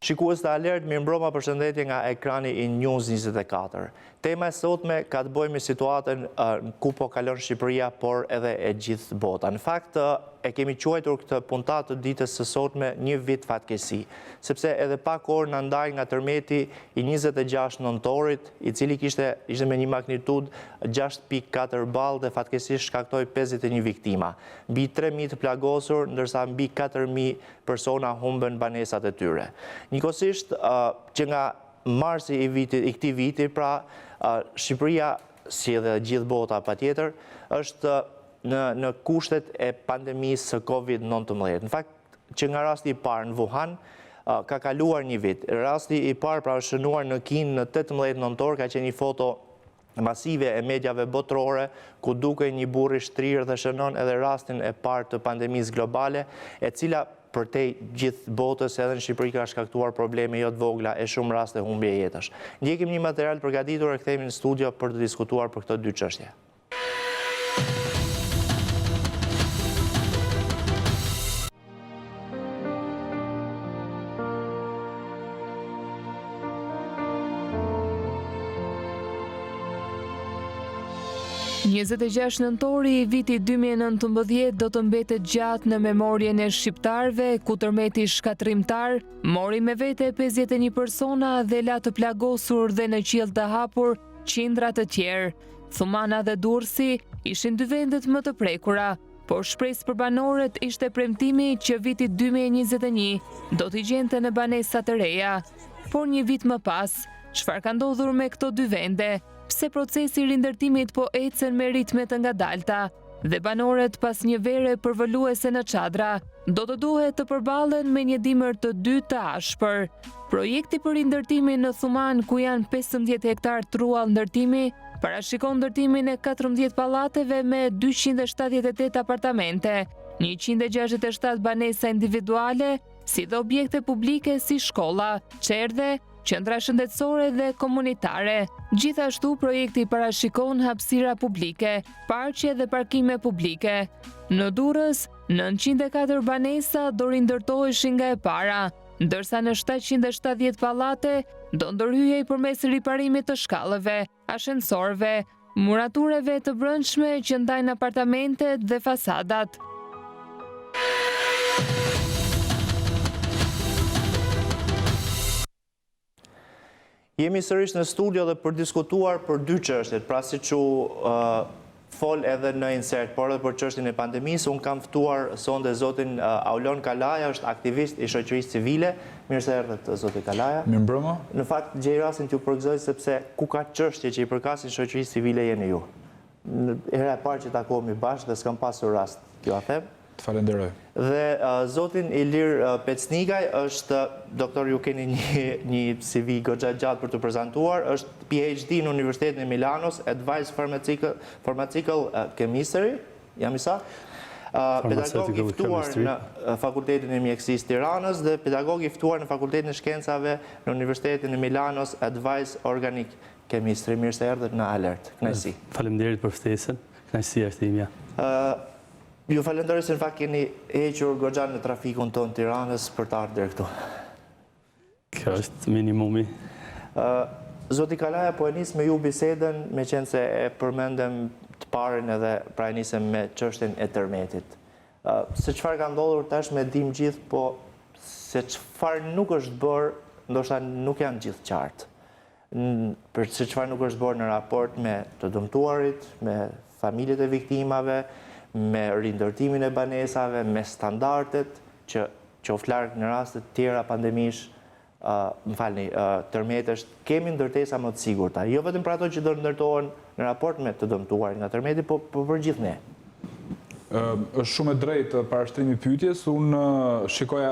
Shikues të alert, mirëmbrëma, përshëndetje nga ekrani i News 24. Tema e sotme ka të bëjë me situatën ku po kalon Shqipëria, por edhe e gjithë bota. Në fakt, e kemi quajtur këtë puntat të ditës së sotme një vit fatkeqësi, sepse edhe pak orë na ndaj nga tërmeti i 26 nëntorit, i cili ishte me një magnitudë 6.4 ballë dhe fatkeqësisht shkaktoi 51 viktima. Mbi 3.000 të plagosur, ndërsa mbi 4.000 persona humbën banesat e tyre. Njëkohësisht që nga marsi i këtij viti, pra Shqipëria, si edhe gjithë bota patjetër, është në kushtet e pandemisë së COVID-19. Në fakt, që nga rasti i parë në Wuhan ka kaluar një vit. Rasti i parë pra është shënuar në Kinë në 18 nëntor, ka qenë një foto masive e mediave botërore, ku duke një burr i shtrirë dhe shënon edhe rastin e parë të pandemisë globale, e cila përtej gjithë botës edhe në Shqipëri ka shkaktuar probleme jo të vogla e shumë raste humbje jetësh. Ndjekim një material përgatitur e kthehemi në studio për të diskutuar për këto dy çështje. Njëzet e 6 nëntori i viti 2019 do të mbetet gjatë në memorien e shqiptarëve, ku tërmeti shkatrimtar mori me vete 51 persona dhe la të plagosur dhe në qiell të hapur qindra të tjerë. Thumana dhe Durrësi ishin dy vendet më të prekura, por shpresë për banorët ishte premtimi që viti 2021 do t'i gjente në banesa të reja. Por një vit më pas, çfarë ka ndodhur me këto dy vende? Pse procesi i rindërtimit po ecën me ritme të ngadalta dhe banorët pas një vere përvoluese në çadra do të duhet të përballen me një dimër të dytë të ashpër. Projekti për rindërtimin në Thuman, ku janë 15 hektar truall ndërtimi, parashikon ndërtimin e 14 pallateve me 278 apartamente, 167 banesa individuale, si dhe objekte publike si shkolla, qerdhe, qendra shëndetësore dhe komunitare. Gjithashtu, projekti parashikon hapësira publike, parqe dhe parkime publike. Në Durrës, 904 banesa do rindërtoheshin nga e para, ndërsa në 770 pallate do ndërhyhej përmes riparimit të shkallëve, ashensorëve, muratureve të brendshme që ndajnë apartamentet dhe fasadat. Jemi sërish në studio dhe për diskutuar për dy çështjet, pra siç u fol edhe në insert, por edhe për çështjen e pandemisë. Unë kam ftuar sonde zotin Aulon Kalaja, është aktivist i shoqërisë civile. Mirë se erdhët, zoti Kalaja. Mirëmbrëma. Në fakt, gjej rastin t'ju përgëzoj sepse ku ka çështje që i përkasin shoqërisë civile jeni ju. Hera e parë që takohemi bashkë dhe s'kam pasur rast, t'ju a them. Të falenderoj. Dhe zotin Ilir Pecnikaj është, doktor, ju keni një CV goxha gjatë për të prezentuar, është PhD në Universitetin e Milanos, Advanced Pharmaceutical Chemistry, jam i saktë? Pedagog i ftuar në Fakultetin e Mjekësisë Tiranës dhe pedagog i ftuar në Fakultetin e Shkencave në Universitetin e Milanos, Advanced Organic Chemistry. Mirë se erdhët në Alert. Kënaqësi. Faleminderit për ftesën. Kënaqësi është imja. Ju falenderoj se në fakt keni hequr goxha në trafikun tonë Tiranës për të ardhur deri këtu. Kjo është minimumi. Zoti Kalaja, po e nis me ju bisedën, me qenë se e përmendëm të parën edhe pra e nisem me çështjen e tërmetit. Se çfarë ka ndodhur tash me dim gjithë, po se çfarë nuk është bërë, ndoshta nuk janë gjithë qartë. Për se çfarë nuk është bërë në raport me të dëmtuarit, me familjet e viktimave, me rindërtimin e banesave, me standardet që qoftë larg në raste të tjera pandemish, tërmetësh, kemi ndërtesa më të sigurta. Jo vetëm për ato që do ndërtohen në raport me të dëmtuarin nga tërmeti, po për gjithë ne. Është shumë e drejtë parashtrimi pyetjes. Unë shikoja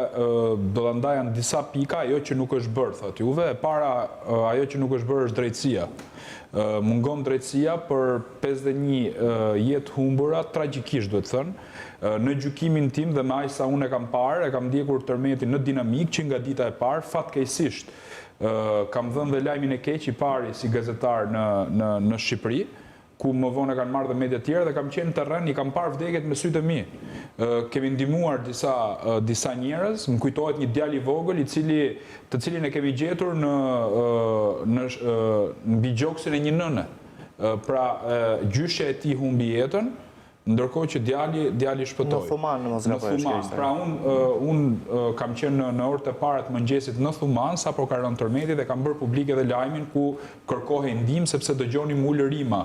do ta ndaja në disa pika ajo që nuk është bërë, thotë juve. E para, ajo që nuk është bërë është drejtësia. Mungon drejtësia për 51 jetë humbura, tragjikisht duhet thënë. Në gjykimin tim dhe me aq sa unë e kam parë, e kam ndjekur tërmetin në dinamik që nga dita e parë, fatkeqësisht kam dhënë dhe lajmin e keq i pari si gazetar në Shqipëri, ku më vonë kanë marrë dhe media tjera dhe kam qenë terren, i kam parë vdekjet me sytë e mi. Kemi ndihmuar disa njerëz, më kujtohet një djalë i vogël të cilin e kemi gjetur në mbi gjoksin e një nëne. Pra gjyshja e tij humbi jetën, ndërkohë që djali shpëtoi. Në Thuman, në mos gaboj. Pra unë kam qenë në orët e para të mëngjesit në Thuman, sapo ka rënë tërmeti dhe kam bërë publik edhe lajmin ku kërkohej ndihmë sepse dëgjonim ulërima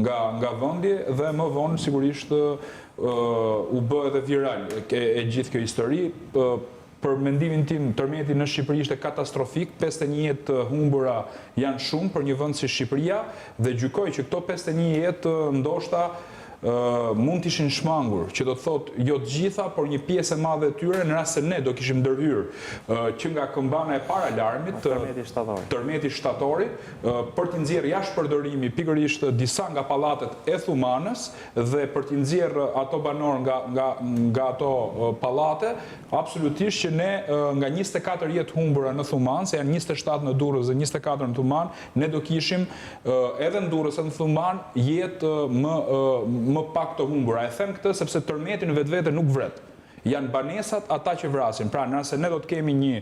nga vendi dhe më vonë sigurisht u bë edhe viral e gjithë kjo histori. Për mendimin tim, tërmeti në Shqipëri ishte katastrofik, 51 jetë humbura janë shumë për një vend si Shqipëria dhe gjykoj që këto 51 jetë ndoshta mund të ishin shmangur, që do të thotë jo të gjitha, por një pjesë e madhe e tyre në rast se ne do kishim ndërhyrë që nga këmbana e para alarmit, tërmeti shtatori, për t'i nxjerrë jashtë përdorimi pikërisht disa nga pallatet e Thumanës dhe për t'i nxjerrë ato banor nga ato pallate, absolutisht që ne nga 24 jetë humbura në Thuman, se janë 27 në Durrës dhe 24 në Thuman, ne do kishim edhe në Durrës e në Thuman jetë më pak të humbura. E them këtë sepse tërmeti në vetvete nuk vret. Janë banesat ata që vrasin. Pra, nëse ne do të kemi një,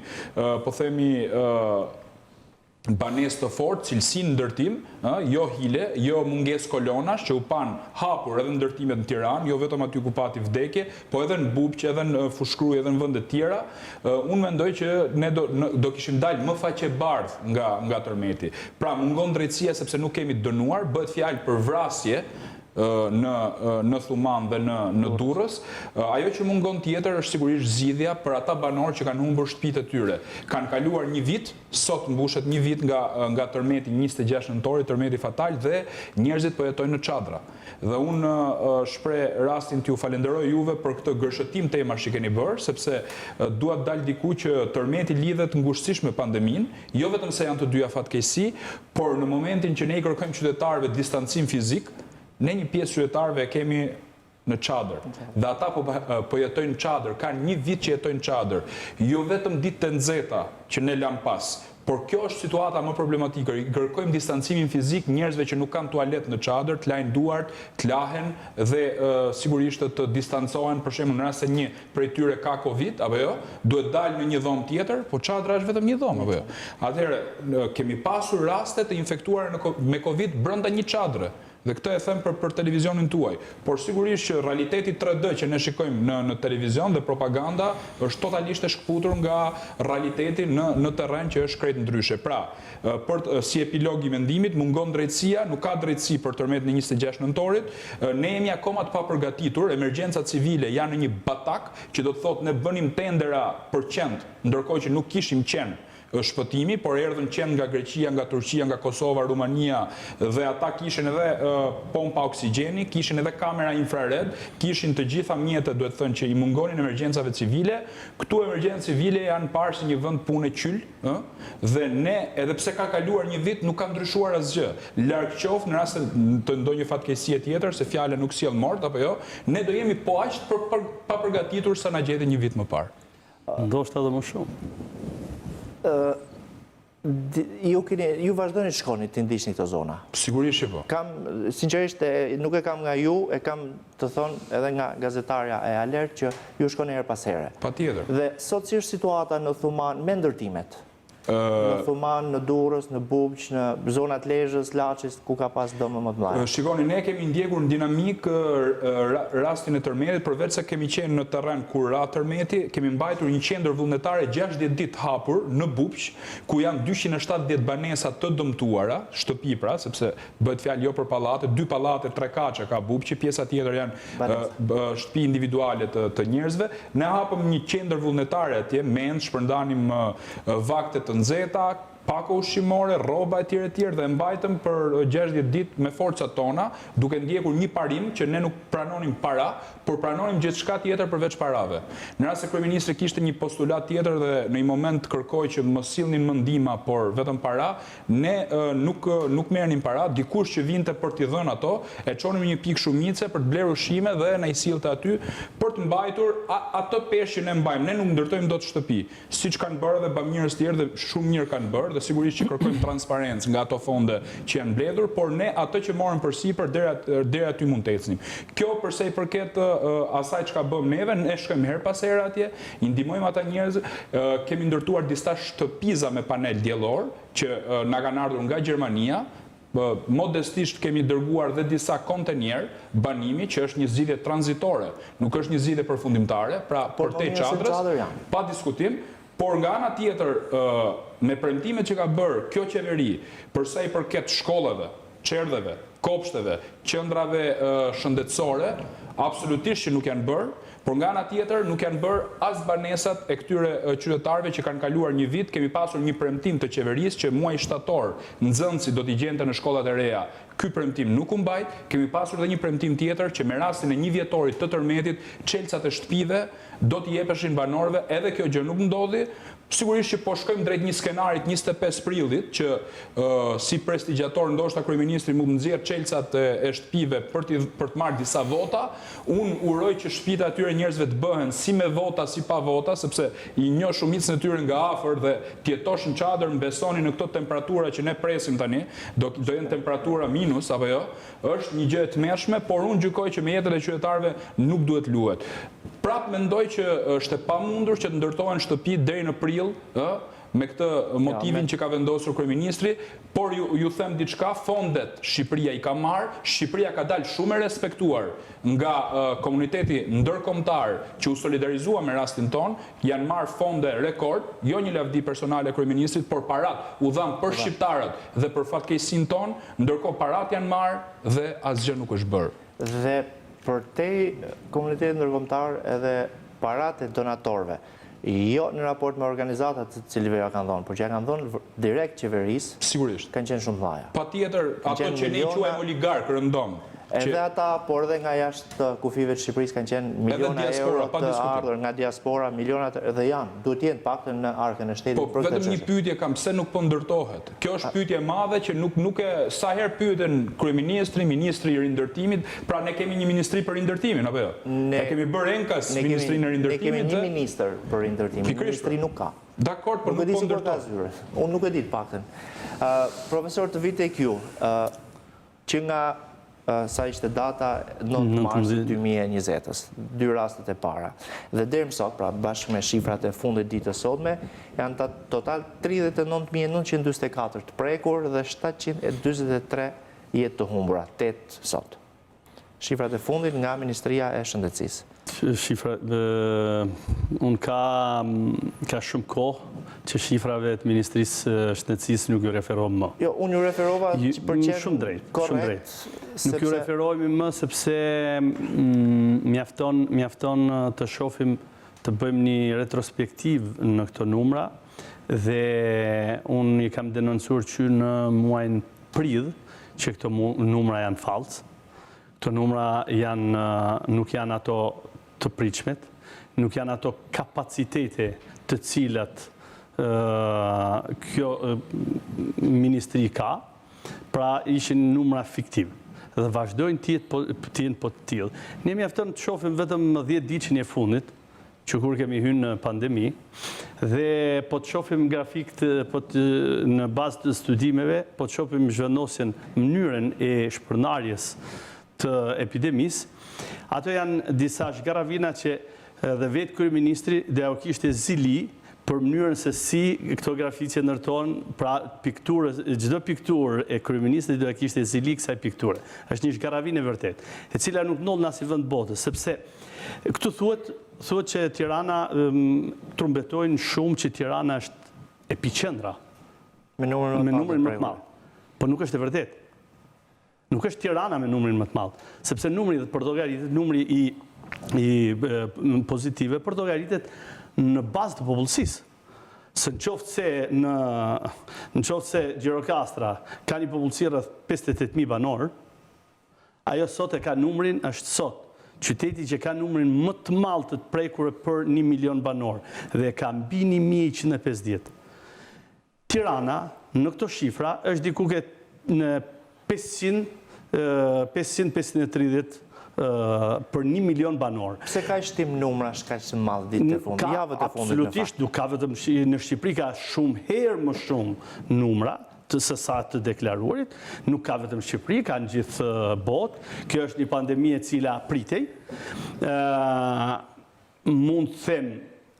po themi, banes të fort, cilësi në ndërtim, jo hile, jo munges kolonash, që u pan hapur edhe ndërtimet në Tiranë, jo vetëm aty ku pati vdekje, po edhe në Bubqë, edhe në Fushkruj, edhe në vende tjera, unë mendoj që ne do kishim dalë më faqebardh nga tërmeti. Pra, mungon drejtësia sepse nuk kemi dënuar, bëhet fjalë për vrasje në Thuman dhe në Durrës. Ajo që mungon tjetër është sigurisht zgjidhja për ata banorë që kanë humbur shtëpitë e tyre. Kanë kaluar një vit, sot mbushet një vit nga tërmeti 26 nëntori, tërmeti fatal, dhe njerëzit po jetojnë në çadra. Dhe unë shpreh rastin t'ju falenderoj juve për këtë gërshëtim temash që keni bërë, sepse dua të dalë diku që tërmeti lidhet ngushësisht me pandeminë, jo vetëm se janë të dyja fatkeqësi, por në momentin që ne i kërkojmë qytetarëve distancim fizik, ne një pjesë qytetarëve e kemi në çadër. Dhe ata po jetojnë në çadër, kanë një vit që jetojnë në çadër. Jo vetëm ditë të nxehta që ne lam pas, por kjo është situata më problematike. Kërkojmë distancimin fizik njerëzve që nuk kanë tualet në çadër, të lajnë duart, të lahen dhe sigurisht të distancohen, për shembull në rast se një prej tyre ka Covid, apo jo, duhet dalë në një dhomë tjetër, po çadra është vetëm një dhomë, apo jo. Atëherë kemi pasur raste të infektuara me Covid brenda një çadre. Dhe këtë e them për televizionin tuaj. Por sigurisht që realiteti 3D që ne shikojmë në televizion dhe propaganda është totalisht e shkputur nga realiteti në terren që është krejt ndryshe. Pra, si epilog i mendimit, mungon drejtësia, nuk ka drejtësi për tërmetin e 26 nëntorit. Ne jemi akoma të papërgatitur, emergjencat civile janë në një batak, që do të thotë ne bënim tendera për qend, ndërkohë që nuk kishim qenë shpëtimi, por erdhën qenë nga Greqia, nga Turqia, nga Kosova, Rumania, dhe ata kishin edhe pompa oksigjeni, kishin edhe kamera infrared, kishin të gjitha mjetet, duhet thënë, që i mungonin emergjencave civile. Këtu emergjencë civile janë parë si një vend pune qyl, dhe ne, edhe pse ka kaluar një vit, nuk ka ndryshuar asgjë. Larg qoftë në rast të ndonjë fatkeqësie tjetër, se fjala nuk sjell mort apo jo, ne do jemi po aq pa përgatitur sa na gjeti një vit më parë. Ndoshta edhe më shumë. Ju vazhdojnë të shkoni të ndiqni këto zona? Sigurisht që po. Sinqerisht, nuk e kam nga ju, e kam të thonë edhe nga gazetarja e Alert që ju shkoni her pas here. Patjetër. Dhe sot si është situata në Thuman me ndërtimet? Në Thuman, në Durrës, në Bubq, në zonat Lezhës, Laçis, ku ka pas dëme më të mëdha? Shikoni, ne kemi ndjekur në dinamik rastin e tërmetit, përveç se kemi qenë në terren kur ra tërmeti, kemi mbajtur një qendër vullnetare 60 ditë hapur në Bubq, ku janë 270 banesa të dëmtuara, shtëpi pra, sepse bëhet fjalë jo për pallate, 2 pallate, 3 kaçe ka Bubqi, pjesa tjetër janë shtëpi individuale të njerëzve. Ne hapëm një qendër vullnetare atje, mend, shpërndanim vakte të nxehta, pako ushqimore, rroba e tjerë dhe mbajtëm për 60 ditë me forcat tona, duke ndjekur një parim që ne nuk pranonim para, por pranonim gjithçka tjetër përveç parave. Në rast se kryeministri kishte një postulat tjetër dhe në një moment kërkoi që mos sillnin më ndihma, por vetëm para, ne nuk merrnim para, dikush që vinte për t'i dhënë ato, e çonim një pikë shumice për të blerë ushqime dhe na i sillte aty për të mbajtur atë peshë që ne mbajmë. Ne nuk ndërtojmë dot shtëpi, siç kanë bërë edhe bamirës tjerë dhe shumë mirë kanë bërë. dhe sigurisht që kërkojmë transparencë nga ato fonde që janë mbledhur, por ne ato që morëm përsipër deri aty mund të ecnim. Kjo përse i përket asaj çka bëm neve, ne shkojmë her pas here atje, i ndihmojmë ata njerëz, kemi ndërtuar disa shtëpiza me panel diellor që na kanë ardhur nga Gjermania. Modestisht kemi dërguar dhe disa kontenier banimi, që është një zgjidhje tranzitore, nuk është një zgjidhje përfundimtare, pra për te çadrës, pa diskutim, por nga ana tjetër, me premtimet që ka bërë kjo qeveri, përsa i përket shkollave, çerdheve, kopshteve, qendrave shëndetësore, absolutisht që nuk janë bërë, por nga ana tjetër nuk janë bërë as banesat e këtyre qytetarëve që kanë kaluar një vit. Kemi pasur një premtim të qeverisë që muaj shtator nxënësit do t'i gjente në shkollat e reja. Ky premtim nuk u mbajt. Kemi pasur edhe një premtim tjetër që me rastin e një vjetorit të tërmetit, çelësat e shtëpive do t'i jepeshin banorëve, edhe kjo gjë nuk ndodhi. Sigurisht që po shkojmë drejt një skenarit 25 prillit, që si prestigiator ndoshta kryeministri mund të nxjerrë çelësat e shtëpive për të marrë disa vota. Unë uroj që shtëpitë atyre njerëzve të bëhen si me vota, si pa vota, sepse i njoh shumicën e tyre nga afër dhe të jetosh në çadër, mbesoni në këto temperatura që ne presim tani, do jenë temperatura minus apo jo, është një gjë e tmerrshme, por unë gjykoj që me jetën e qytetarëve nuk duhet luhet. Prap mendoj që është e pamundur që të ndërtohen shtëpi deri në prill, me këtë motivin që ka vendosur kryeministri, por ju them diçka, fondet Shqipëria i ka marrë, Shqipëria ka dalë shumë e respektuar nga komuniteti ndërkombëtar që u solidarizua me rastin ton, janë marrë fonde rekord, jo një lavdi personale kryeministrit, por parat u dhanë për shqiptarët dhe për fatkeqësinë ton, ndërkohë parat janë marrë dhe asgjë nuk është bërë. Dhe për te komunitetin ndërkombëtar edhe parat e donatorëve, jo në raport me organizatat të cilëve ja kanë dhënë, por që ja kanë dhënë direkt qeverisë, sigurisht kanë qenë shumë dhaja. Patjetër, ato që ne quajmë oligark rëndom. Edhe ata, por edhe nga jashtë kufive të Shqipërisë kanë qenë miliona euro të ardhur nga diaspora, milionat edhe janë, duhet jenë paktën në arkën e shtetit për këtë. Vetëm një pyetje kam, pse nuk po ndërtohet? Kjo është pyetje e madhe që nuk e sa herë pyeten kryeministri, ministri i rindërtimit, pra ne kemi një ministri për rindërtimin apo jo? Ne kemi bërë enkas ministrinë e rindërtimit. Ne kemi një ministër për rindërtimin, ministri nuk ka. Dakor, por nuk po ndërtohet. Unë nuk e di të paktën. Profesor të vitet ju, që nga sa ishte data 9 mars 2020-ës, dy rastet e para. Dhe deri më sot, pra bashkë me shifrat e fundit ditës sotme, janë total 39.924 të prekur dhe 743 jetë të humbura, 8 sot. Shifrat e fundit nga Ministria e Shëndetësisë. Shifrat, unë ka shumë kohë që shifrave të Ministrisë Shëndetësisë nuk ju referohem më. Jo, unë ju referova që për qenë shumë drejt. Nuk ju referohemi më sepse mjafton të shohim, të bëjmë një retrospektiv në këto numra dhe unë i kam denoncuar që në muajin prill që këto numra janë falsë. Këto numra nuk janë ato të pritshmet, nuk janë ato kapacitete të cilat kjo ministri ka, pra ishin numra fiktiv dhe vazhdojnë të jenë po të tillë. Ne mjafton të shohim vetëm 10 ditën e fundit, që kur kemi hyrë në pandemi, dhe po të shohim grafikët në bazë të studimeve, po të shohim zhvendosjen, mënyrën e shpërndarjes të epidemisë. Ato janë disa zhgarravina që dhe vetë kryeministri dhe ajo kishte zili për mënyrën se si këto grafiqe ndërtohen, pra pikturës, çdo pikturë e kryeministrit do e kishte zili kësaj pikture. Është një zhgarravinë e vërtet, e cila nuk ndodh në asnjë vend botës, sepse këtu thuhet që Tirana trumbetojnë shumë që Tirana është epiqendra me numrin më të madh. Po nuk është e vërtetë. Nuk është Tirana me numrin më të madh, sepse numri për llogaritet, numri i pozitive për llogaritet në bazë të popullsisë. Në qoftë se Gjirokastra ka një popullsi rreth 58.000 banor, ajo sot e ka numrin, është sot qyteti që ka numrin më të madh të prekur për 1 milion banor dhe ka mbi 1150. Tirana në këto shifra është diku në 500-530 për 1 milion banor. Pse ka shtim numrash kaq të madh ditët e fundit, javët e fundit? Absolutisht, nuk ka vetëm në Shqipëri, ka shumë herë më shumë numra se sa të deklaruarit, nuk ka vetëm Shqipëri, ka në gjithë botë. Kjo është një pandemi e cila pritej. Mund të them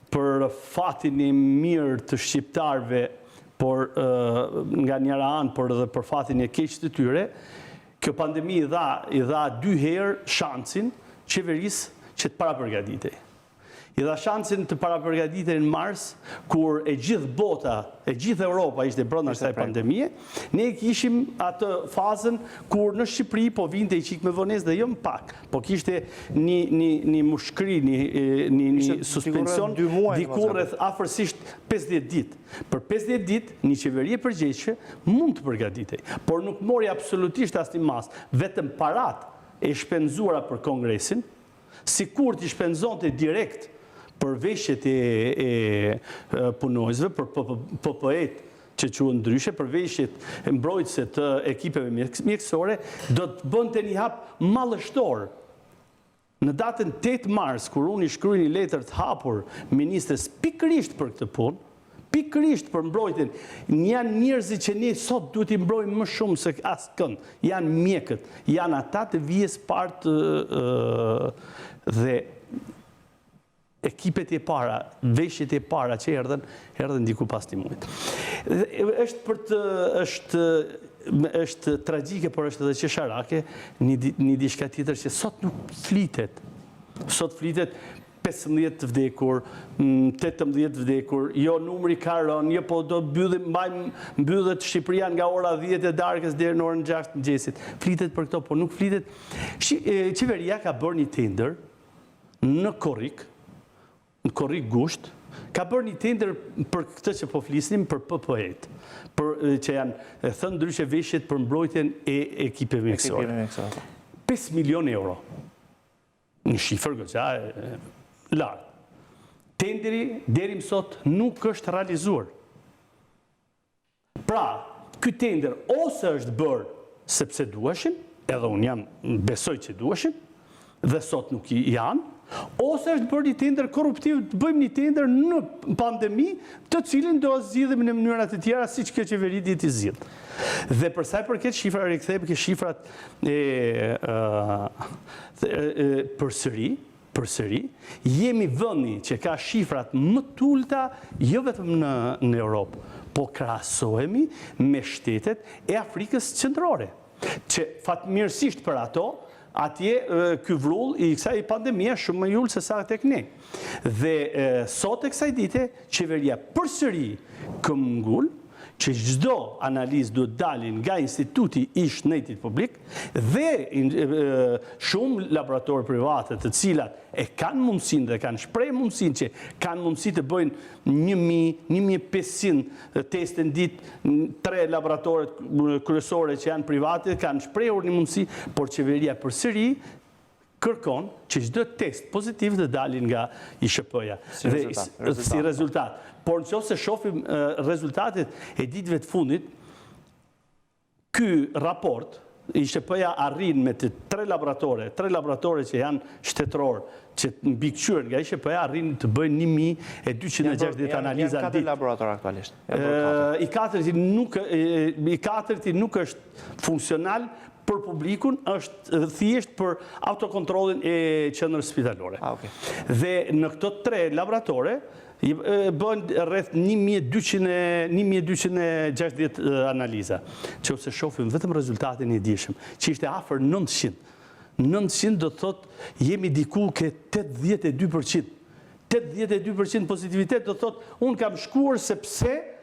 për fatin e mirë të shqiptarëve, por nga njëra anë, por edhe për fatin e keq të tyre, kjo pandemi i dha 2 herë shansin qeverisë që të parapërgatitej. I dha shansin të parapërgatitej në mars, kur e gjithë bota, e gjithë Europa ishte brenda kësaj pandemie, ne kishim atë fazën kur në Shqipëri po vinte i qik me vonesë dhe jo më pak, po kishte një mushkëri, një suspension diku rreth afërsisht 50 ditë. Për 50 ditë, një qeveri e përgjegjshme mund të përgatitej, por nuk mori absolutisht asnjë mas, vetëm parat e shpenzuara për kongresin, sikur t'i shpenzonte direkt për veshjet e punojësve, për PPE-t që quhen ndryshe, për veshjet e mbrojtëse të ekipeve mjekësore, do të bënte një hap mallështor. Në datën 8 mars, kur unë i shkruaj një letër të hapur ministres pikërisht për këtë punë, pikërisht për mbrojtjen, janë njerëzit që ne sot duhet i mbrojmë më shumë se askënd, janë mjekët, janë ata të vijes partë dhe ekipet e para, veshjet e para që erdhen diku pas një muajit. Është tragjike, por është edhe qesharake, një diçka tjetër që sot nuk flitet. Sot flitet 15 vdekur, 18 vdekur, jo numri ka rënë, jo po do mbyllet Shqipëria nga ora 10 e darkës deri në orën 6 të mëngjesit. Flitet për këto, por nuk flitet. Qeveria ka bërë një tender në Korrik Gusht, ka bërë një tender për këtë që po flisnim, për PPE-t, që janë thënë ndryshe veshjet për mbrojtjen e ekipeve mjekësore. 5 milion euro. Një shifër goxha lartë. Tenderi deri më sot nuk është realizuar. Pra, ky tender ose është bërë sepse duheshin, edhe unë besoj që duheshin, dhe sot nuk janë, ose është bërë një tender korruptiv, të bëjmë një tender në pandemi, të cilin do zgjidhim në mënyra të tjera siç kjo qeveri ditë i zgjidh. Dhe për sa i përket shifrave, rikthehemi ke shifrat përsëri, jemi vendi që ka shifrat më të ulta jo vetëm në Europë, po krahasohemi me shtetet e Afrikës Qendrore, që fatmirësisht për ato atje ky vrull i kësaj pandemie shumë më i ulë se sa tek ne. Dhe sot e kësaj dite, qeveria përsëri këmbëngul që çdo analizë duhet dalin nga instituti i shëndetit publik dhe shumë laboratorë private të cilat e kanë mundësinë dhe kanë shprehë mundësinë që kanë mundësi të bëjnë 1.500 teste në ditë, 3 laboratoret kryesore që janë private kanë shprehur një mundësi, por qeveria përsëri kërkon që çdo test pozitiv të dalin nga ISHP-ja si rezultat. Por nëse shohim rezultatet e ditëve të fundit, ky raport ISHP-ja arrin me të 3 laboratore që janë shtetëror, që mbikëqyrën nga ISHP-ja arrin të bëjnë 1260 analiza në ditë. 4 laborator aktualisht. I katërti nuk është funksional për publikun, është thjesht për autokontrollin e qendrës spitalore. Dhe në këto 3 laboratore bën rreth 1260 analiza. Nëse shohim vetëm rezultatin e dijshëm, që ishte afër 900. 900 do të thotë jemi diku ke 82%. 82% pozitivitet do të thotë unë kam shkuar sepse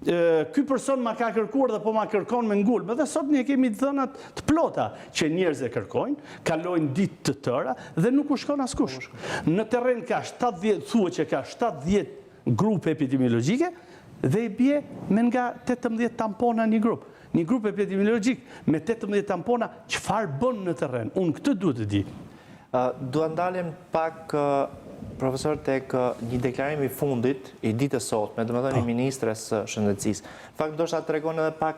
ky person ma ka kërkuar dhe po ma kërkon me ngulm. Edhe sot ne kemi dhënat të plota që njerëz e kërkojnë, kalojnë ditë të tëra dhe nuk u shkon askush. Në terren ka 70, thuhet që ka 70 grupe epidemiologjike dhe i bie me nga 18 tampona një grup. Një grup epidemiologjik me 18 tampona, çfarë bën në terren? Unë këtë duhet të di. Dua ndalim pak Profesor, tek një deklarim i fundit i ditës sotme, domethënë i ministres së shëndetësisë. Në fakt ndoshta tregon edhe pak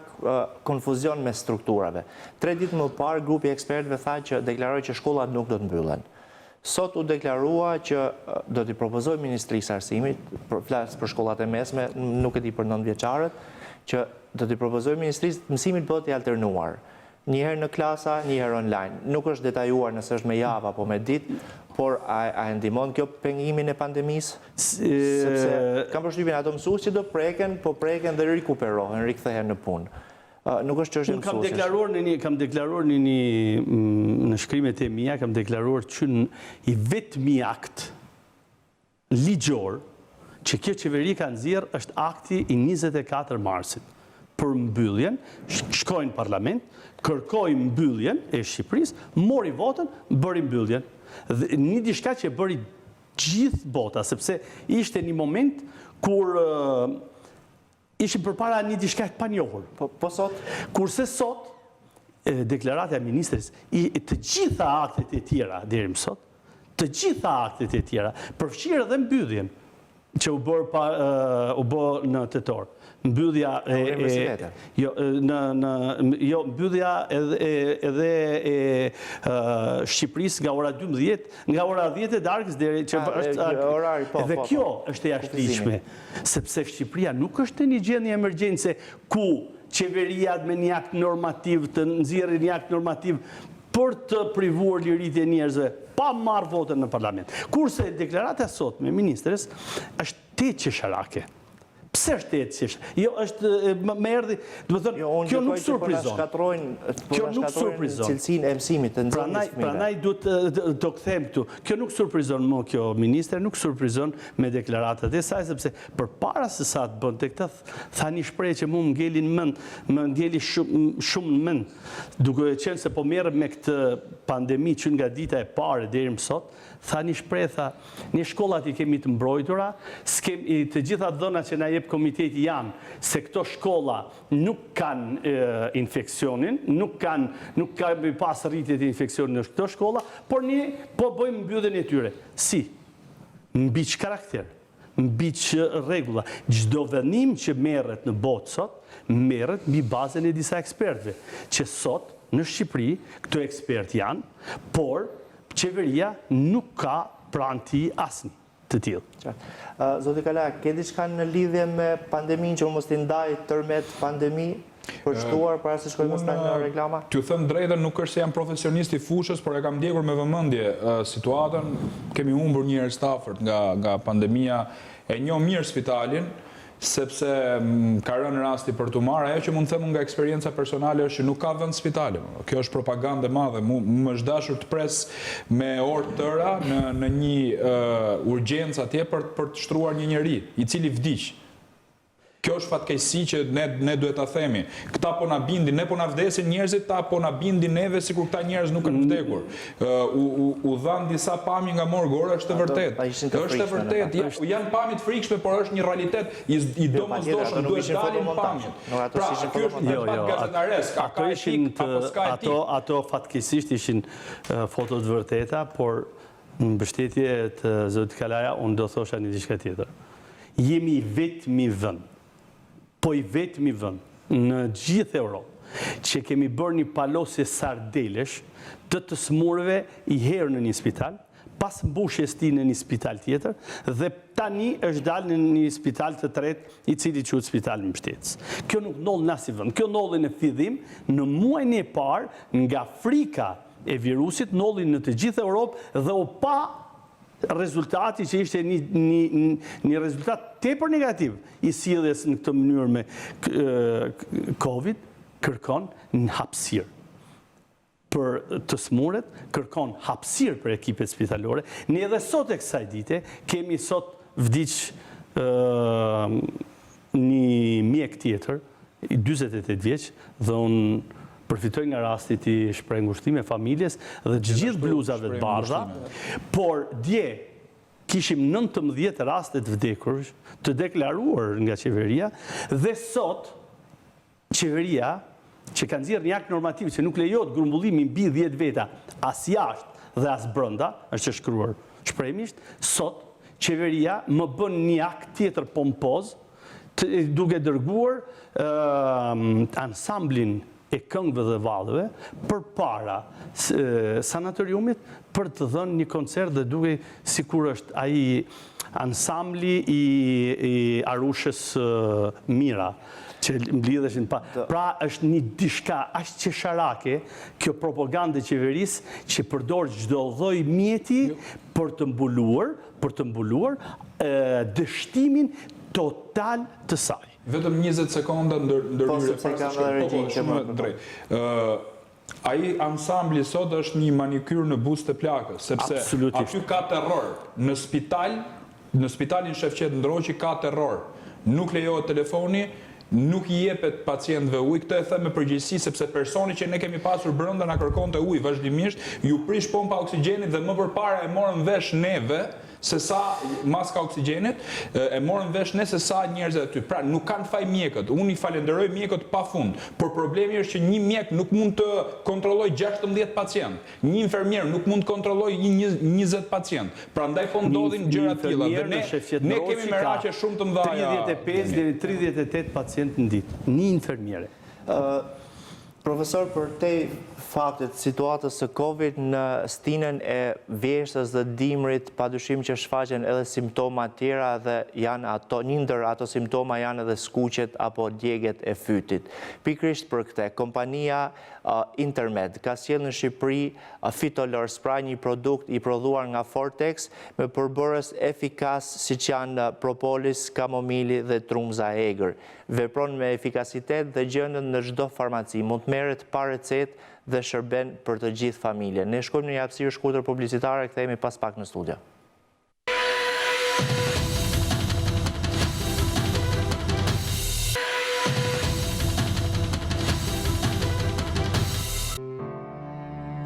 konfuzion me strukturave. 3 ditë më parë grupi ekspertëve tha që deklaroi që shkollat nuk do të mbyllen. Sot u deklarua që do t'i propozoj Ministrisë Arsimit, flas për shkollat e mesme, nuk e di për 9 vjeçarët, që do t'i propozoj Ministrisë Mësimit bëhet i alternuar. Njëherë në klasa, njëherë online. Nuk është detajuar nëse është me javë apo me ditë, por a ndihmon kjo pengimin e pandemisë? Sepse kam përshtypjen ato mësues që do preken, po preken dhe rikuperohen, rikthehen në punë. Nuk është çështje mësuessh. Kam deklaruar në shkrimet e mia, kam deklaruar që i vetmi akt ligjor që kjo qeveri ka nxjerrë është akti i 24 marsit. Për mbylljen, shkojnë në parlament, kërkoi mbylljen e Shqipërisë, mori votën, bëri mbylljen. Dhe një diçka që bëri gjithë bota, sepse ishte një moment kur ishim përpara një diçka të panjohur. Po sot? Kurse sot, deklarata e ministres, të gjitha aktet e tjera, deri më sot, të gjitha aktet e tjera, përfshirë edhe mbylljen, që u bë në tetor. Mbyllja mbyllja edhe e Shqipërisë nga ora 12, nga ora 10 e darkës deri që është edhe kjo është e jashtëligjshme, sepse Shqipëria nuk është në një gjendje emergjence ku qeveria me një akt normativ të nxjerrë një akt normativ për të privuar liritë e njerëzve pa marrë votën në parlament. Kurse deklarata sot me ministres është 8 qesharake. Pse është 8 qesharake? Jo, është me erdhi, do të thonë, kjo nuk surprizon. Kjo nuk surprizon. Cilësinë e mësimit të nxjerrjes fëmijëve. Prandaj duhet të kthehem këtu. Kjo nuk surprizon më kjo ministre, nuk surprizon me deklaratat e saj, sepse përpara se sa të bënte këtë, tha një shprehje që mua më ngeli shumë në mend, duke qenë se po merrem me këtë pandemi që nga dita e parë deri më sot, tha një shprehje, tha, ne shkollat i kemi të mbrojtura, të gjitha dhënat që na jep komiteti janë se këto shkolla nuk kanë infeksionin, nuk kanë pas rritje të infeksionin në këto shkolla, por ne po bëjmë mbylljen e tyre. Si? Mbi që karakter, mbi që rregulla. Çdo vendim që merret në botë sot, merret mbi bazën e disa ekspertëve, që sot në Shqipëri këto ekspertë janë, por qeveria nuk ka pranti asnjë të tillë. Zoti Kala, ke diçka në lidhje me pandeminë që mos t'i ndaj tërmet pandemi për shtuar para se shkojmë në reklama? T'ju them drejtën, nuk është se jam profesionist i fushës, por e kam ndjekur me vëmendje situatën. Kemi humbur një herë stafër nga pandemia, e njoh mirë spitalin, sepse ka rënë rasti për t'u marrë. Ajo që mund të them nga eksperienca personale është që nuk ka vend spitali. Kjo është propagandë e madhe. Më është dashur të pres me orë tëra në një urgjencë atje për të shtruar një njeri i cili vdiq. Kjo është fatkeqësi që ne duhet ta themi. Këta po na bindin, ne po na vdesin njerëzit, ta po na bindin neve sikur këta njerëz nuk kanë vdekur. U dhan disa pamje nga morgore, është e vërtetë. Është e vërtetë. Janë pamje të frikshme, por është një realitet i domosdoshëm, duhet dalin pamjet. Pra, kjo është një fakt gazetaresk, ka etik apo s'ka etik. Ato fatkeqësisht ishin foto të vërteta, por në mbështetje të zotit Kalaja, unë do thosha një diçka tjetër. Jemi vetmi vend. Po i vetmi vend në gjithë Europë që kemi bërë një palosje sardelesh të smurëve i herë në një spital, pas mbushjes ti në një spital tjetër, dhe tani është dalë në një spital të tretë i cili quhet Spitali Mbështetës. Kjo nuk ndodh në asnjë vend. Kjo ndodhi në fillim, në muajin e parë nga frika e virusit, ndodhi në të gjithë Europë dhe u pa rezultati që ishte një rezultat tepër negativ i sjelljes në këtë mënyrë me Covid, kërkon në hapësirë për të smurët, kërkon hapësirë për ekipet spitalore. Ne edhe sot e kësaj dite kemi sot vdiq një mjek tjetër, 48 vjeç, dhe unë përfitoj nga rastit i shpreh ngushtime familjes dhe gjithë bluzave të bardha, por dje kishim 19 rastet vdekur të deklaruar nga qeveria, dhe sot qeveria që ka nxjerrë një akt normativ që nuk lejohet grumbullimi mbi 10 veta as jashtë dhe as brenda, është shkruar shpremisht, sot qeveria më bën një akt tjetër pompoz, duke dërguar ansamblin e këngëve dhe vallëve për para sanatoriumit për të dhënë një koncert dhe duke sikur është ai ansambli i Arushës Mira, që mblidheshin pa. Pra është një diçka aq qesharake kjo propagandë e qeverisë që përdor çdo lloj mjeti për të mbuluar dështimin total të saj. Vetëm 20 sekonda ndërhyrje shumë drejt. Ai ansambli sot është një manikyr në buzë të plakës, sepse aty ka terror. Në spitalin Shefqet Ndroqi ka terror. Nuk lejohet telefoni, nuk i jepet pacientëve ujë. Këtë e them me përgjegjësi sepse personi që ne kemi pasur brenda na kërkonte ujë vazhdimisht, ju prish pompa oksigjenit dhe më përpara e morën vesh neve se sa maska oksigjenit, e morën vesh ne se sa njerëz aty. Pra nuk kanë faj mjekët. Unë i falenderoj mjekët pafund, por problemi është që një mjek nuk mund të kontrollojë 16 pacient. Një infermier nuk mund të kontrollojë 20 pacient. Prandaj po ndodhin gjëra të tilla dhe ne kemi merakje shumë të mëdha. 35 deri 38 pacient në ditë. Një infermiere. Profesor, për te faktit situatës së Covid në stinën e vjeshtës dhe dimrit, padyshim që shfaqen edhe simptoma tjera dhe janë ato, një ndër ato simptoma janë edhe skuqet apo djegjet e fytit. Pikrisht për këtë, kompania Intermed ka sjellë në Shqipëri Fitolors, pra një produkt i prodhuar nga Fortex me përbërës efikas siç janë propolis, kamomili dhe trumza e egër. Vepron me efikasitet dhe gjendet në çdo farmaci, mund të merret pa recetë dhe shërben për të gjithë familjen. Ne shkojmë në një hapësirë shkurtër publicitare, kthehemi pas pak në studio.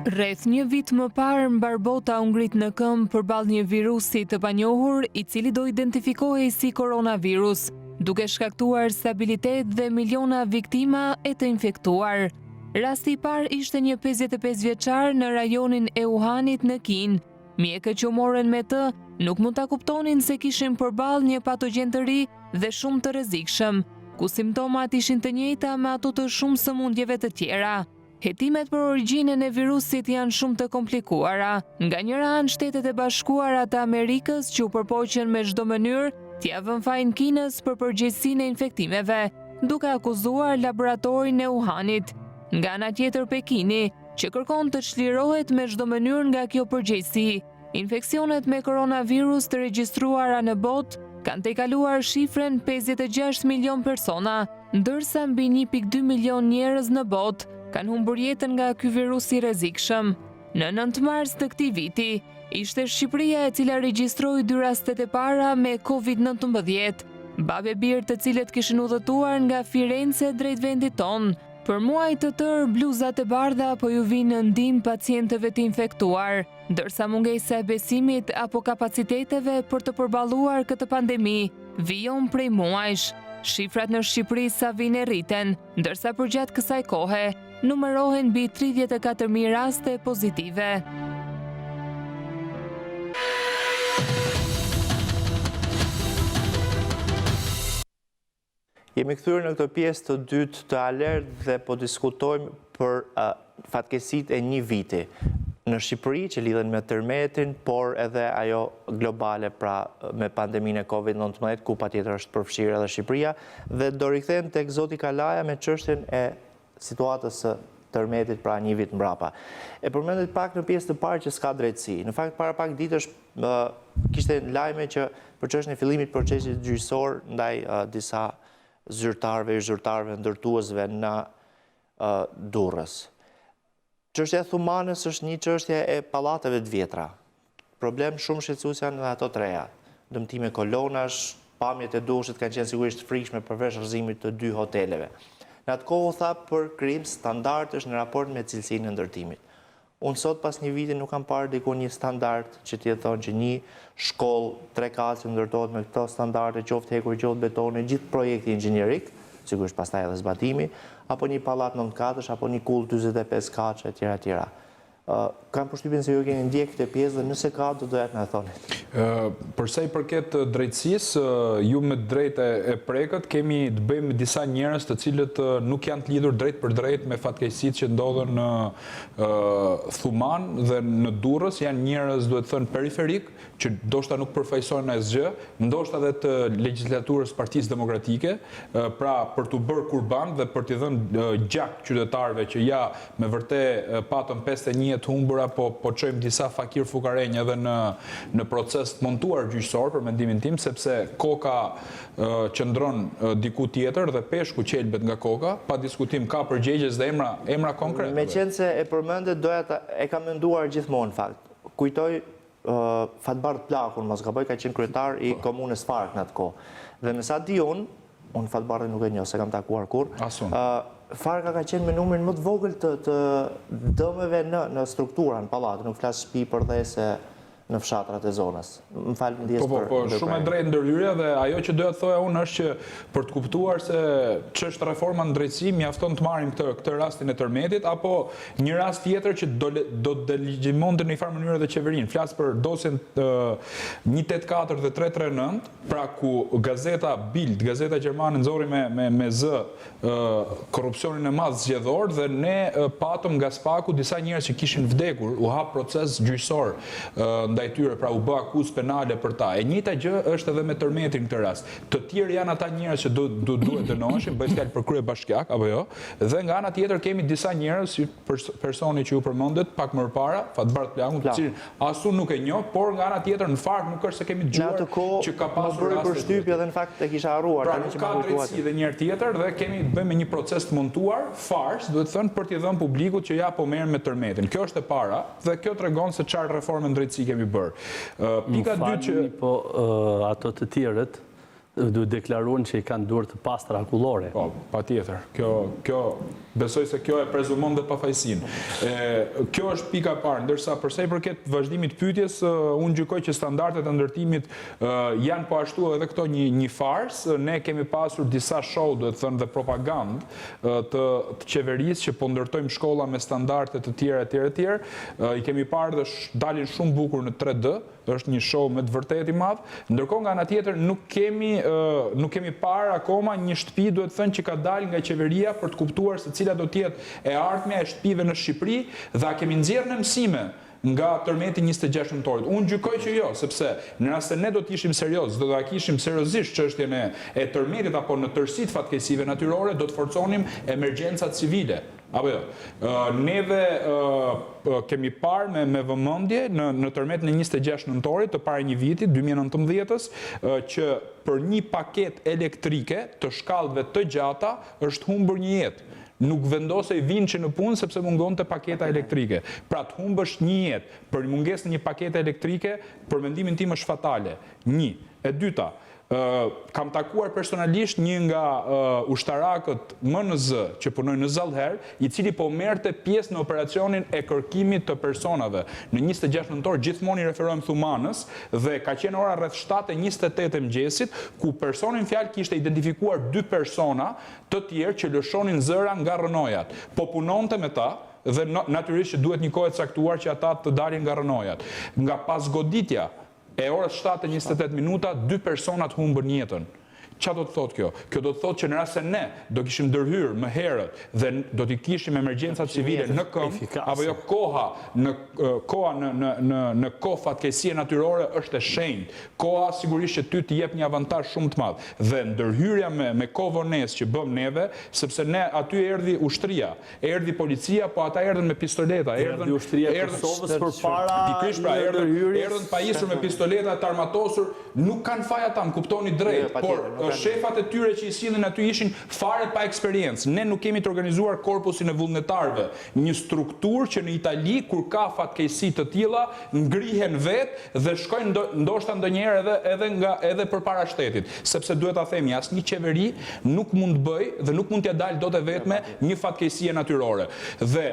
Rreth një vit më parë, mbar bota u ngrit në këmbë përballë një virusi të panjohur, i cili do identifikohej si koronavirus, duke shkaktuar stabilitet dhe miliona viktima e të infektuar. Rasti i parë ishte një 55 vjeçar në rajonin e Wuhanit në Kinë. Mjekët që u morën me të nuk mund ta kuptonin se kishin përballë një patogjen të ri dhe shumë të rrezikshëm, ku simptomat ishin të njëjta me ato të shumë sëmundjeve të tjera. Hetimet për origjinën e virusit janë shumë të komplikuara. Nga njëra anë, Shtetet e Bashkuara të Amerikës që u përpoqen me çdo mënyrë t'ia vënë fajin Kinës për përgjegjësinë e infektimeve, duke akuzuar laboratorin e Wuhanit. Nga ana tjetër, Pekini, që kërkon të çlirohet me çdo mënyrë nga kjo përgjegjësi. Infeksionet me koronavirus të regjistruara në botë kanë tejkaluar shifrën 56 milion persona, ndërsa mbi 1.2 milion njerëz në botë kanë humbur jetën nga ky virus i rrezikshëm. Në 9 mars të këtij viti, ishte Shqipëria e cila regjistroi 2 rastet e para me COVID-19. Babë e birë të cilët kishin udhëtuar nga Firenze drejt vendit tonë. Për muaj të tërë, bluzat e bardha po ju vinë në ndihmë pacientëve të infektuar, ndërsa mungesa e besimit apo kapaciteteve për të përballuar këtë pandemi vijon prej muajsh. Shifrat në Shqipëri sa vinë rriten, ndërsa përgjatë kësaj kohe numërohen mbi 34.000 raste pozitive. Jemi kthyer në këtë pjesë të dytë të Alert dhe po diskutojmë për fatkeqësitë e një viti në Shqipëri që lidhen me tërmetin, por edhe ajo globale, pra me pandeminë e COVID-19, ku patjetër është përfshirë edhe Shqipëria, dhe do rikthehen tek zoti Kalaja me çështjen e situatës së tërmetit, pra një vit mbrapa. E përmendet pak në pjesë të parë që s'ka drejtësi. Në fakt, para pak ditësh kishte lajme që për çështjen e fillimit procesit gjyqësor ndaj disa zyrtarëve ndërtuesve në Durrës. Çështja e Thumanës është një çështje e pallateve të vjetra. Problem shumë shqetësues janë edhe ato treja. Dëmtime kolonash, pamjet e duhshit kanë qenë sigurisht frikshme përveç rrëzimit të 2 hoteleve. Në atë kohë u tha për krim standardesh në raport me cilësinë e ndërtimit. Unë sot pas një viti nuk kam parë diku një standard që t'je thonë që një shkollë 3 kace ndërtohet me këto standarde, qoftë hekur, qoftë betoni, gjithë projekti inxhinierik, sigurisht pastaj edhe zbatimi, apo një pallat 9 katësh, apo një kull 45 kaçe, etj. Kam përshtypjen se ju keni ndjek këtë pjesë dhe nëse ka do doja të na thonit. Përsa i përket drejtësisë, ju me drejt e prekët kemi të bëjmë disa njerëz të cilët nuk janë të lidhur drejt për drejt me fatkeqësitë që ndodhen në Thuman dhe në Durrës, janë njerëz duhet thënë periferik që ndoshta nuk përfaqësojnë asgjë, ndoshta edhe të legjislaturës Partisë Demokratike, pra për t'u bërë kurban dhe për t'i dhënë gjak qytetarëve që ja me vërtet patëm 51 të humbura, po çojmë disa fakir fukarenj edhe në proces të montuar gjyqësor për mendimin tim, sepse koka qëndron diku tjetër dhe peshku qelbet nga koka, pa diskutim ka përgjegjes dhe emra konkrete. Me qenë se e përmendet, e kam menduar gjithmonë fakt. Kujtoj Fatbardh Plakun, mos gaboj, ka qenë kryetar i komunës Fark në atë kohë. Dhe në sa di unë Fatbardhin nuk e njoh, se kam takuar kur. Farka ka qenë me numrin më të vogël të dëmeve në struktura, në pallatë, nuk flas shtëpi përdhese në fshatrat e zonës. Më falë ndjes për... Po, shumë e drejtë ndërhyrja dhe ajo që doja të thoja unë është që për të kuptuar se ç'është reforma në drejtësi, mjafton të marrim këtë rastin e tërmetit, apo një rast tjetër që do të delegjimonte në një farë mënyrë dhe qeverinë. Flas për dosjen 184 dhe 339, pra ku gazeta Bild, gazeta gjermane nxorri me zë korrupsionin e madh zgjedhor dhe ne patëm nga spaku disa njerëz që kishin vdekur, u hap proces gjyqësor ndaj tyre, pra u bë akuzë penale për ta. E njëjta gjë është edhe me tërmetin këtë rast. Të tjerë janë ata njerëz që duhet dënoheshin, bëhet fjalë për krye bashkiak apo jo, dhe nga ana tjetër kemi disa njerëz, si personi që ju përmendet pak më parë, Fatbardh Plakun, të cilin as unë nuk e njoh, por nga ana tjetër në fakt nuk është se kemi dëgjuar që ka pasur raste përshtypje dhe në fakt e kisha harruar. Pra nuk ka drejtësi dhe njëri tjetër dhe kemi të bëjmë një proces të montuar, fars, duhet thënë, për t'i dhënë publikut që ja po merren me tërmetin. Kjo është e para dhe kjo tregon se çfarë reforme ndrejtësi kemi bërë. Pika 2 që... Po ato të tjerët duhet deklaruan që i kanë duart të pastra akullore. Po, patjetër. Kjo besoj se kjo e prezumon dhe pafajësinë. Kjo është pika e parë, ndërsa përsa i përket vazhdimit pyetjes, unë gjykoj që standardet e ndërtimit janë po ashtu edhe këto një farsë. Ne kemi pasur disa show, duhet thënë, dhe propagandë të qeverisë që po ndërtojmë shkolla me standarde të tjera. I kemi parë dhe dalin shumë bukur në 3D, është një show me të vërtet i madh, ndërkohë nga ana tjetër nuk kemi parë akoma një shtëpi, duhet thënë, që ka dalë nga qeveria për të kuptuar se cila do të jetë e ardhmja e shtëpive në Shqipëri dhe a kemi nxjerrë në mësime nga tërmeti 26 nëntorit. Unë gjykoj që jo, sepse në rast se ne do të ishim serioz, do ta kishim seriozisht çështjen e tërmetit apo në tërësitë fatkeqësive natyrore, do të forconim emergjencat civile. Apo jo. Neve kemi parë me vëmendje në tërmetin e 26 nëntorit të parë një viti, 2019-s, që për një paketë elektrike të shkallëve të gjata është humbur një jetë. Nuk vendosej vinçi në punë sepse mungonte paketa elektrike. Pra të humbësh një jetë për mungesën e një pakete elektrike, për mendimin tim është fatale. Një. E dyta, kam takuar personalisht një nga ushtarakët MNZ që punojnë në Zallher, i cili po merrte pjesë në operacionin e kërkimit të personave. Në 26 nëntor gjithmonë i referojmë Thumanës dhe ka qenë ora rreth 7:28 e mëngjesit, ku personin fjalë kishte identifikuar 2 persona të tjerë që lëshonin zëra nga rënojat. Po punonte me ta dhe natyrisht që duhet një kohë e caktuar që ata të dalin nga rënojat. Nga pasgoditja e orës 7:28 minuta, 2 personat humbën jetën. Qa do të thotë kjo? Kjo do të thotë që në rast se ne do kishim ndërhyrë më herët dhe do t'i kishim emergjencat civile në këmbë, apo jo koha në kohë fatkeqësie natyrore është e shenjtë. Koha sigurisht që ty t'i jep një avantazh shumë të madh. Dhe ndërhyrja me kohë vonesë që bëm neve, sepse ne aty erdhi ushtria, erdhi policia, po ata erdhën me pistoleta, erdhi ushtria e Kosovës përpara. Pikërisht pra, erdhën pajisur me pistoleta, të armatosur, nuk kanë faj ata, më kuptoni drejt, por shefat e tyre që i sillnin aty ishin fare pa eksperiencë. Ne nuk kemi të organizuar korpusin e vullnetarëve, një strukturë që në Itali kur ka fatkeqësi të tilla ngrihen vetë dhe shkojnë ndoshta ndonjëherë edhe përpara shtetit, sepse duhet ta themi, asnjë qeveri nuk mund të bëj dhe nuk mund t'ia dalë dot e vetme një fatkeqësi natyrore. Dhe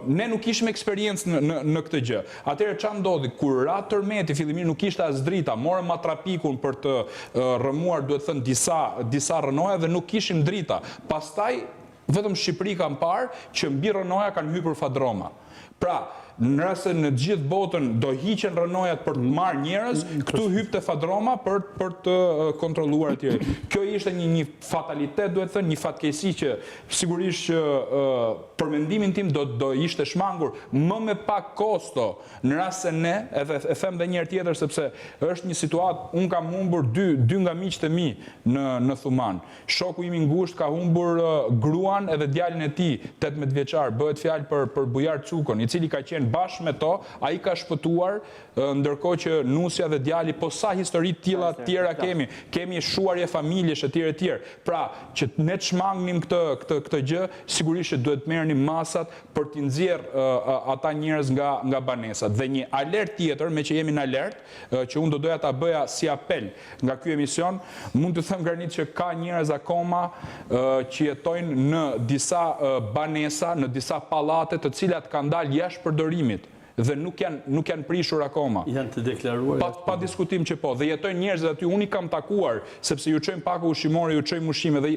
ne nuk kishim eksperiencë në këtë gjë. Atëherë ç'a ndodhi kur ra tërmeti fillimisht nuk kishte as drita, morëm matrapikun për të rrëmuar, duhet thënë, disa rënoja dhe nuk kishim drita. Pastaj vetëm Shqipëri kam parë që mbi rënoja kanë hyrë fadroma. Pra, nëse në gjithë botën do hiqen rënojat për të marrë njerëz, këtu hyp te fadroma për të kontrolluar etj. Kjo ishte një fatalitet, duhet thënë, një fatkeqësi që sigurisht që për mendimin tim do ishte shmangur më me pak kosto në rast se ne, edhe e them edhe një herë tjetër sepse është një situatë, un kam humbur dy nga miqtë e mi në Thuman. Shoku im i ngushtë ka humbur gruan edhe djalin e tij, 18 vjeçar, bëhet fjalë për Bujar Çukon, i cili ka qenë bashkë me to, ai ka shpëtuar, ndërkohë që nusja dhe djali, po sa histori tjera kemi shuarje familjesh etj. Pra, që ne të shmangnim këtë gjë, sigurisht që duhet merrnim masat për t'i nxjerr ata njerëz nga banesat. Dhe një alert tjetër, me që jemi në alert, që unë do doja ta bëja si apel nga ky emision, mund të them Garnit që ka njerëz akoma që jetojnë në disa banesa, në disa pallate, të cilat kanë dalë jashtë përdorimit dhe nuk janë prishur akoma. Janë të deklaruar. Pa diskutim që po. Dhe jetojnë njerëz aty, unë i kam takuar, sepse ju çojmë pak ushqimore, ju çojmë ushqime dhe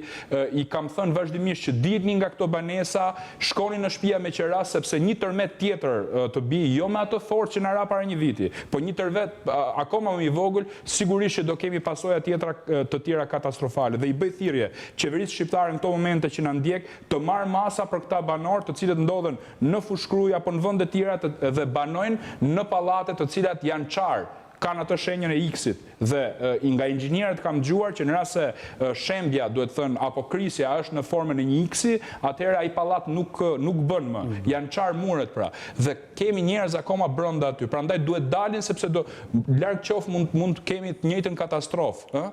i kam thënë vazhdimisht që dilni nga këto banesa, shkoni në shtëpia me qera, sepse një tërmet tjetër të bi, jo me atë forcë që na ra para një viti, po një tërmet akoma më i vogël, sigurisht që do kemi pasoja të tjera katastrofale. Dhe i bëj thirrje qeverisë shqiptare në këto momente që na ndjek të marrë masa për këta banor, të cilët ndodhen në Fushkruj apo në vende tjera dhe banojnë në pallate të cilat janë qarë, kanë atë shenjën e X-it dhe nga inxhinierët kam dëgjuar që në rast se shembja, duhet thënë, apo krisja është në formën e një X-i, atëherë ai pallat nuk bën më. Janë qarë muret pra. Dhe kemi njerëz akoma brenda aty. Prandaj duhet dalin sepse larg qoftë mund kemi të njëjtën katastrofë,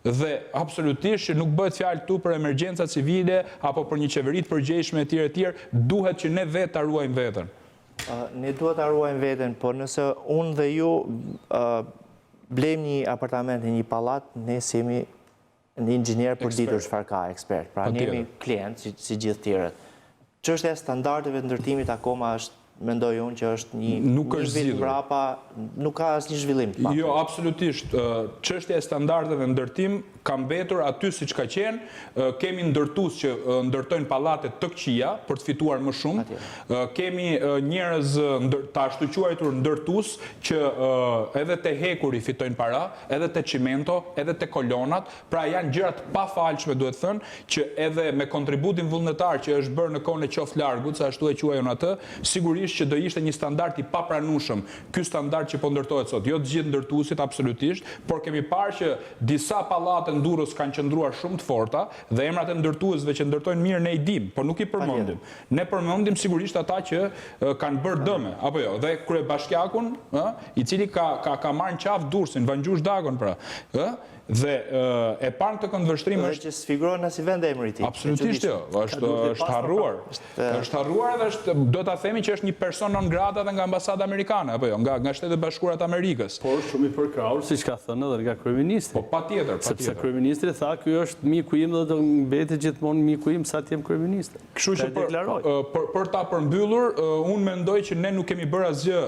dhe absolutisht që nuk bëhet fjalë tu për emergjenca civile apo për një qeveri të përgjegjshme etj. Duhet që ne vetë ta ruajmë veten. Ne duhet ta ruajmë veten, por nëse unë dhe ju blejmë një apartament në një pallat, ne jemi një inxhinier përditur çfarë ka ekspert. Pra ne jemi klient si gjithë tjerët. Çështja e standardeve të ndërtimit akoma është, mendoj unë që është një vit mbrapa, nuk ka asnjë zhvillim. Jo, absolutisht. Çështja e standardeve ndërtim ka mbetur aty siç ka qenë. Kemi ndërtues që ndërtojnë pallate të këqija për të fituar më shumë. Kemi njerëz të ashtuquajtur ndërtues që edhe te hekuri fitojnë para, edhe te çimento, edhe te kolonat. Pra janë gjëra të pafalshme, duhet thënë, që edhe me kontributin vullnetar që është bërë në kohën e qoftë largut, sa ashtu e quajnë atë, sigurisht që do ishte një standard i papranueshëm. Ky standard që po ndërtohet sot, jo të gjithë ndërtuesit absolutisht, por kemi parë që disa pallate në Durrës kanë qëndruar shumë të forta dhe emrat e ndërtuesve që ndërtojnë mirë ne i dim, por nuk i përmendim. Ne përmendim sigurisht ata që kanë bërë dëme, apo jo, dhe kryebashkiakun, i cili ka marrë në qafë Durrësin, Vangjush Dagon pra, dhe e parë të këndvështrim është... Dhe që sfiguron në si vend e emri ti. Absolutisht jo, është harruar. është harruar dhe do të themi që është një person non grata dhe nga ambasada amerikane, apo jo, nga Shtetet Bashkuara të Amerikës. Por shumë i përkrahur, siç ka thënë edhe nga kryeministri. Po patjetër. Sepse kryeministri tha ky është miku im dhe do mbetet gjithmonë miku im sa të jem kryeministër. Kështu që për ta përmbyllur, unë mendoj që ne nuk kemi bërë asgjë,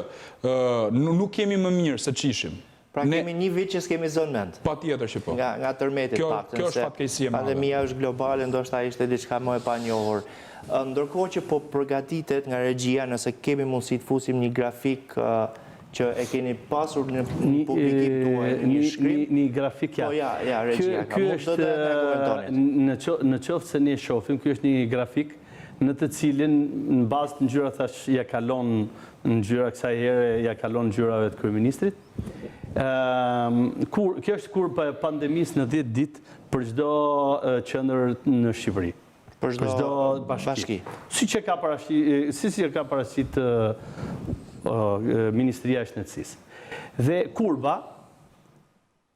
nuk kemi më mirë se ç'ishim. Pra kemi një vit që s'kemi zënë mend. Patjetër që po. Nga tërmetit paktën. Kjo është fatkeqësi e madhe. Pandemia është globale, ndoshta ishte diçka më e panjohur. Ndërkohë që po përgatitet nga regjia, nëse kemi mundësi të fusim një grafik që e keni pasur në publikim tuaj, një shkrim. Një grafik, ja. Po ja, regjia. Ky është, në qoftë se ne shohim, ky është një grafik në të cilin, në bazë të ngjyra thash, ja kalon ngjyra kësaj here, ja kalon ngjyrave të kryeministrit. Kjo është kur pandemisë në 10 ditë për çdo qendër në Shqipëri. Për çdo bashki. Siç e ka paraqitur Ministria e Shëndetësisë. Dhe kurba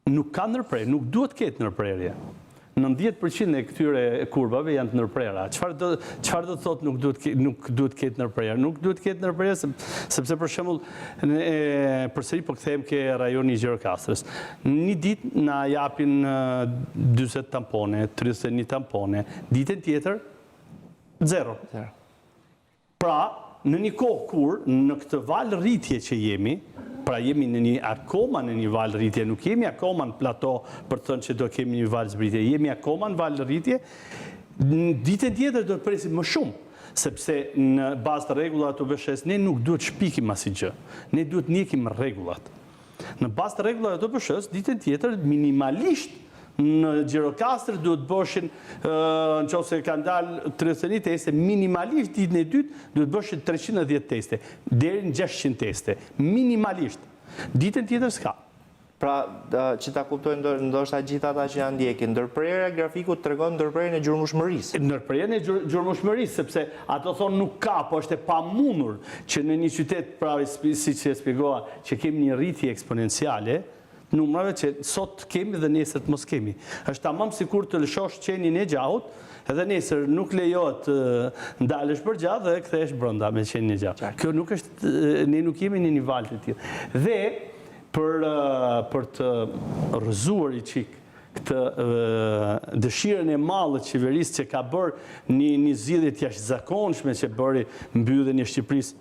nuk ka ndërprerje, nuk duhet të ketë ndërprerje. 90% e këtyre kurbave janë të ndërprera. Çfarë do të thotë nuk duhet ketë ndërprerje? Nuk duhet ketë ndërprerje sepse për shembull përsëri po kthehem ke rajoni i Gjirokastrës. Një ditë na japin 40 tampone, 31 tampone, ditën tjetër 0. Pra, në një kohë kur në këtë val rritje që jemi, pra jemi akoma në një val rritje, nuk jemi akoma në plato për të thënë që do kemi një val zbritje, jemi akoma në val rritje, ditën tjetër do të presim më shumë. sepse në bazë të rregullave të OBSH-s ne nuk duhet shpikim asnjë gjë. Ne duhet ndjekim rregullat. Në bazë të rregullave të OBSH-s, ditën tjetër minimalisht në Gjirokastër duhet bëshin, nëse kanë dalë 31 teste, minimalisht ditën e dytë duhet bëshin 310 teste, deri në 600 teste, minimalisht. Ditën tjetër s'ka. Pra, që ta kuptojnë ndoshta gjithë ata që janë ndjekin, ndërprerja e grafikut tregon ndërprerjen e gjurmëshmërisë. Ndërprerjen e gjurmëshmërisë, sepse ato thonë nuk ka, po është e pamundur që në një qytet, pra siç e shpjegova, që kemi një rritje eksponenciale, numrave që sot kemi dhe nesër të mos kemi. Është tamam sikur të lëshosh qenin e gjahut, edhe nesër nuk lejohet ndalesh për gjatë dhe kthehesh brenda me qenin e gjatë. Kjo nuk është, ne nuk jemi në një valë të tillë. Dhe për të rrëzuar i qik këtë dëshirën e madhe të qeverisë që ka bërë një zgjidhje të jashtëzakonshme që bëri mbylljen e Shqipërisë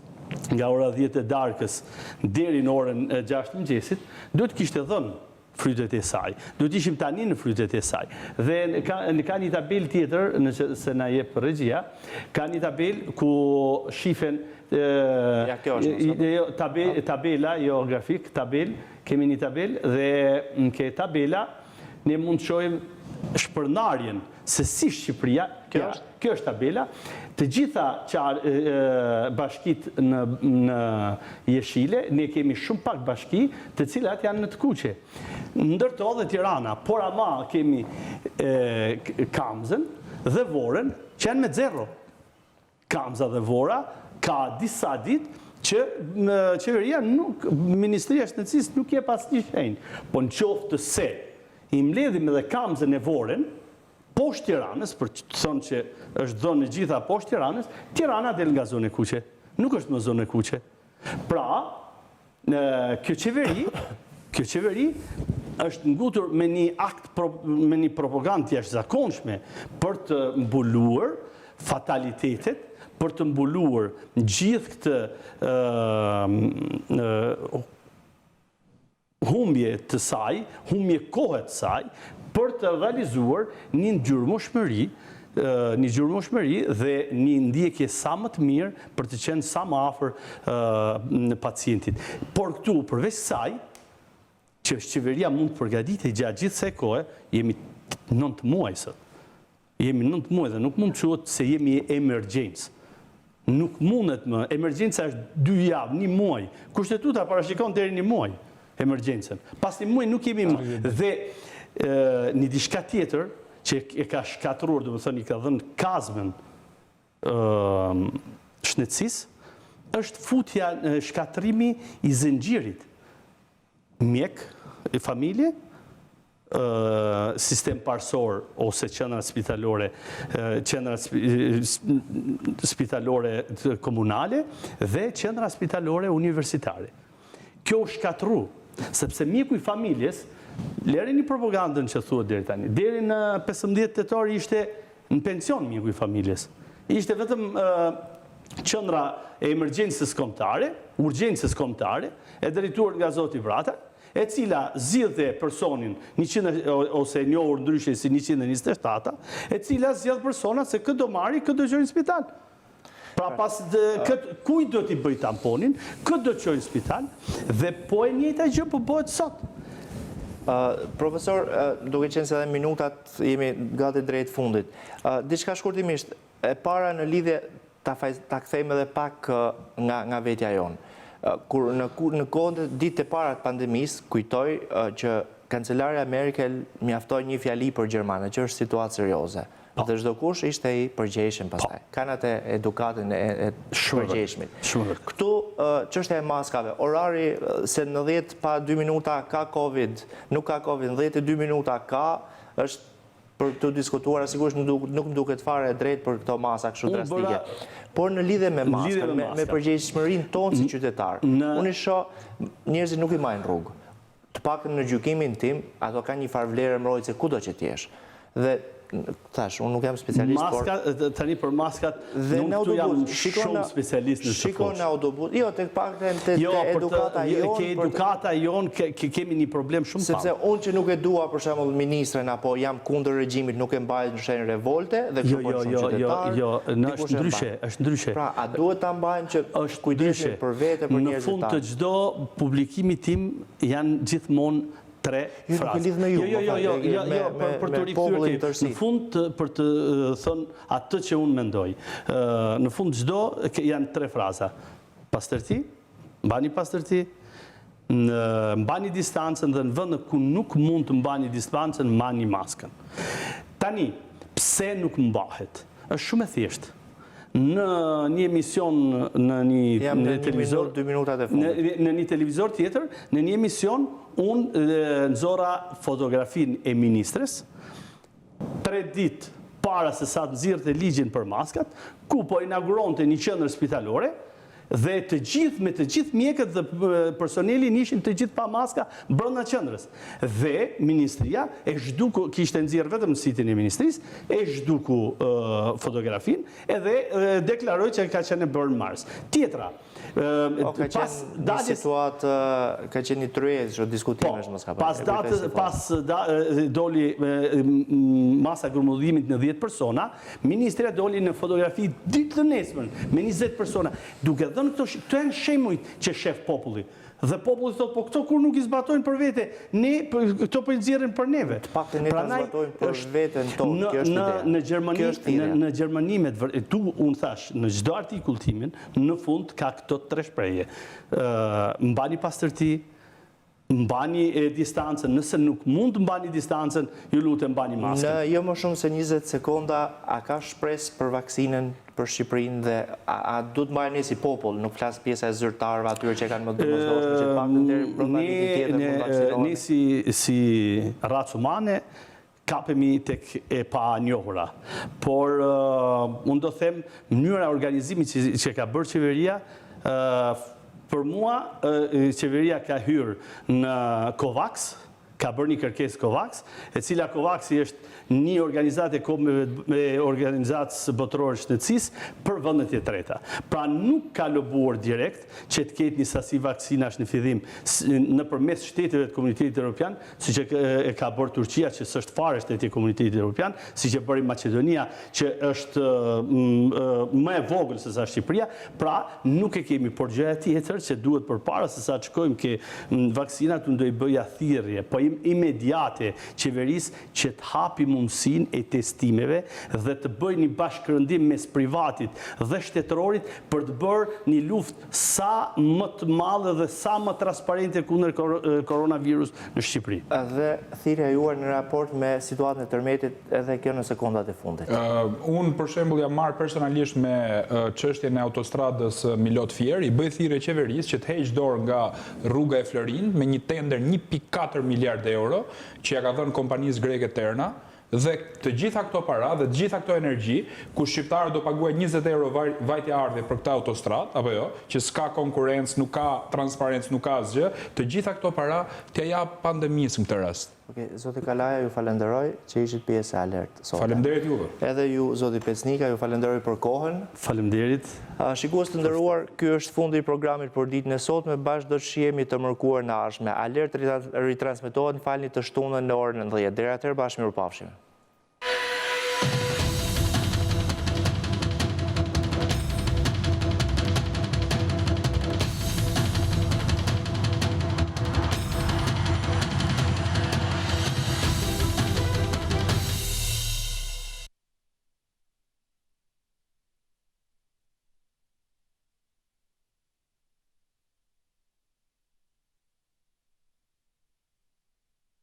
nga ora 10 e darkës deri në orën 6 të mëngjesit, duhet kishte dhënë frytet e saj. Duhet ishim tani në frytet e saj. Dhe ka një tabel tjetër, nëse na jep regjia, ka një tabel ku shifen tabela, jo grafik, tabel, kemi një tabel dhe në tabela ne mund të shohim shpërndarjen se si Shqipëria, kjo është tabela, të gjitha bashkit në jeshile, ne kemi shumë pak bashki të cilat janë në të kuqe. Ndërto dhe Tirana, por ama kemi Kamzën dhe Vorën që janë me 0. Kamza dhe Vora ka disa ditë që në qeveria Ministria e Shëndetësisë nuk jep asnjë shenjë. Po në qoftë se i mbledhim edhe Kamzën e Vorën poshtë Tiranës, për të thonë që është dhënë e gjitha poshtë Tiranës, Tirana del nga zonë e kuqe. Nuk është më zonë e kuqe. Pra, kjo qeveri është ngutur me një akt, me një propagandë jashtëzakonshme për të mbuluar fatalitetet, për të mbuluar gjithë këtë humbje të saj, humbje kohe të saj, për të realizuar një gjurmëshmëri dhe një ndjekje sa më të mirë për të qenë sa më afër në pacientit. Por këtu, përveç saj, që qeveria mund të përgatitej gjatë gjithë kësaj kohe, jemi 9 muaj sot. Jemi 9 muaj dhe nuk mund të thuhet se jemi emergjencë. Nuk mundet më. Emergjenca është 2 javë, 1 muaj. Kushtetuta parashikon deri 1 muaj emergjencën. Pas 1 muaj nuk jemi më. Dhe një diçka tjetër që e ka shkatruar, do të thënë i ka dhënë kazmën shëndetësisë, është futja shkatrimi i zinxhirit. Mjek, familje, sistem parsor ose qendra spitalore, qendra spitalore komunale dhe qendra spitalore universitare. Kjo shkatru, sepse mjeku i familjes, lere një propagandën që thuhet deri tani. Deri në 15 tetor ishte në pension mjeku i familjes. Ishte vetëm qendra e emergjencës kombëtare, urgjencës kombëtare, e drejtuar nga zoti Vrata, e cila zgjidhte personin 100 ose njohur ndryshe si 127, e cila zgjidh personat se këtë do marri, këtë do çojë në spital. Pra pas kujt do t'i bëj tamponin, këtë do çojë në spital dhe po e njëjta gjë po bëhet sot. Profesor, duke qenë se edhe minutat jemi gati drejt fundit. Diçka shkurtimisht, e para në lidhje ta kthejmë edhe pak nga vetja jonë. Kur në kohën ditë e para të pandemisë, kujtoj që kancelarja Merkel mjaftoi një fjali për Gjermanë, që është situatë serioze. Dhe çdo kush ishte i përgjegjshëm pastaj. Kanë atë edukatën e përgjegjshmit. Këtu çështja e maskave, orari se në 10 pa 2 minuta ka Covid, nuk ka Covid, në 10 e 2 minuta ka, është për të diskutuar, sigurisht nuk më duket fare drejt për këto masa kështu drastike. Por në lidhje me maskën, me përgjegjshmërinë tonë si qytetar, unë i shoh njerëzit nuk i majnë rrugë. Të paktën në gjykimin tim, ato kanë një farë vlerë mbrojtëse kudo që t'jesh. Dhe thash, unë nuk jam specialist, por... Tani për maskat, Dhe nuk këtu jam shumë specialist në të Shiko në autobus, jo, të pakten të edukata jonë... Ke edukata jonë, kemi një problem shumë Sepse unë që nuk e dua, për shembull, ministren, apo jam kundër regjimit, nuk e mbajt në shenjë revolte, dhe kërkoj shumë qytetarë... Jo, është ndryshe. Pra, a duhet ta mbajnë që kujdesni për vete, për njerëzit Në fund të çdo publikimi tim janë gjithmonë 3 Nuk e lidh me ju, për të rikthyer. Në fund për të thënë atë që unë mendoj. Në fund çdo janë 3 fraza. Pastërti, mbani pastërti, mbani distancën dhe në vende ku nuk mund të mbani distancën, mbani maskën. Tani, pse nuk mbahet? Është shumë e thjeshtë. Në një emision në një televizor, 2 minutat e fundit. Në një televizor tjetër, në një emision, unë nxora fotografin e ministres, 3 ditë para se sa të nxirrte ligjin për maskat, ku po inauguronte një qendër spitalore, dhe me të gjithë mjekët dhe personelin ishin të gjithë pa maska brenda qendrës. Dhe ministria e zhduku, kishte nxjerrë vetëm në sitin e ministrisë, e zhduku fotografin edhe deklaroi që ka qenë bërë në mars. Tjetra, Ka qenë një situatë, ka qenë një tryezë diskutimesh mos ka parë. Pas doli masa grumbullimit në 10 persona, ministria doli në fotografi ditë të nesërmen me 20 persona, duke dhënë këto janë shembuj që shef populli. Dhe populli thotë, po këto kur nuk i zbatojnë për vete, ne këto po i nxjerrin për neve. Të paktën ne ta zbatojmë për veten tonë, kjo është ideja. Në Gjermani, tu unë thash, në çdo artikull timin, në fund ka këto 3 shprehje. Mbani pastërti, mbani distancën, nëse nuk mund të mbani distancën, ju lutem mbani maskën. Në jo më shumë se 20 sekonda, a ka shpresë për vaksinën për Shqipërinë dhe a du të mbajnë si popull, nuk flas pjesa e zyrtarëve atyre që kanë më domosdoshme që të paktën deri brenda vitit tjetër mund vaksinohen. Ne si racë humane kapemi tek e pa njohura. Por unë do them mënyra organizimit që ka bërë qeveria, për mua, qeveria ka hyrë në COVAX, ka bërë një kërkesë COVAX, e cila COVAX është një organizatë me organizatës botërore shëndetësisë për vendet e treta. Pra nuk ka lobuar direkt që të ketë një sasi vaksinash në fillim nëpërmes shteteve të Komunitetit Evropian, siç e ka bërë Turqia, që s'është fare shteti i Komunitetit Evropian, siç e bëri Maqedonia, që është më e vogël se sa Shqipëria. Pra nuk e kemi, por gjëja tjetër që duhet përpara se sa të shkojmë ke vaksinat, unë do i bëja thirrje, po imediate qeverisë që të hapi mundësin e testimeve dhe të bëj një bashkërëndim mes privatit dhe shtetërorit për të bërë një luft sa më të madhe dhe sa më transparente kundër koronavirus në Shqipëri. Dhe thirrja juaj në raport me situatën e tërmetit edhe kjo në sekondat e fundit. Unë për shembull jam marrë personalisht me çështjen e autostradës Milot Fier, i bëj thirrje qeverisë që të heqë dorë nga rruga e Florin me një tender 1.4 miliard euro që ja ka dhënë kompanisë greke Terna, dhe të gjitha këto para dhe të gjitha këto energji, ku shqiptarët do paguajnë 20 euro vajtje ardhje për këtë autostradë, apo jo, që s'ka konkurrencë, nuk ka transparencë, nuk ka asgjë, të gjitha këto para t'ja jap pandemisë në këtë rast. Zoti Kalaja, ju falenderoj që ishit pjesë e Alert sot. Faleminderit juve. Edhe ju, zoti Pecnika, ju falenderoj për kohën. Faleminderit. Shikues të nderuar, ky është fundi i programit për ditën e sotme. Bashkë do të shihemi të mërkuar në ardhshme. Alert ritransmetohet në falni të shtunën në orën 10. Deri atëherë bashkë mirupafshim.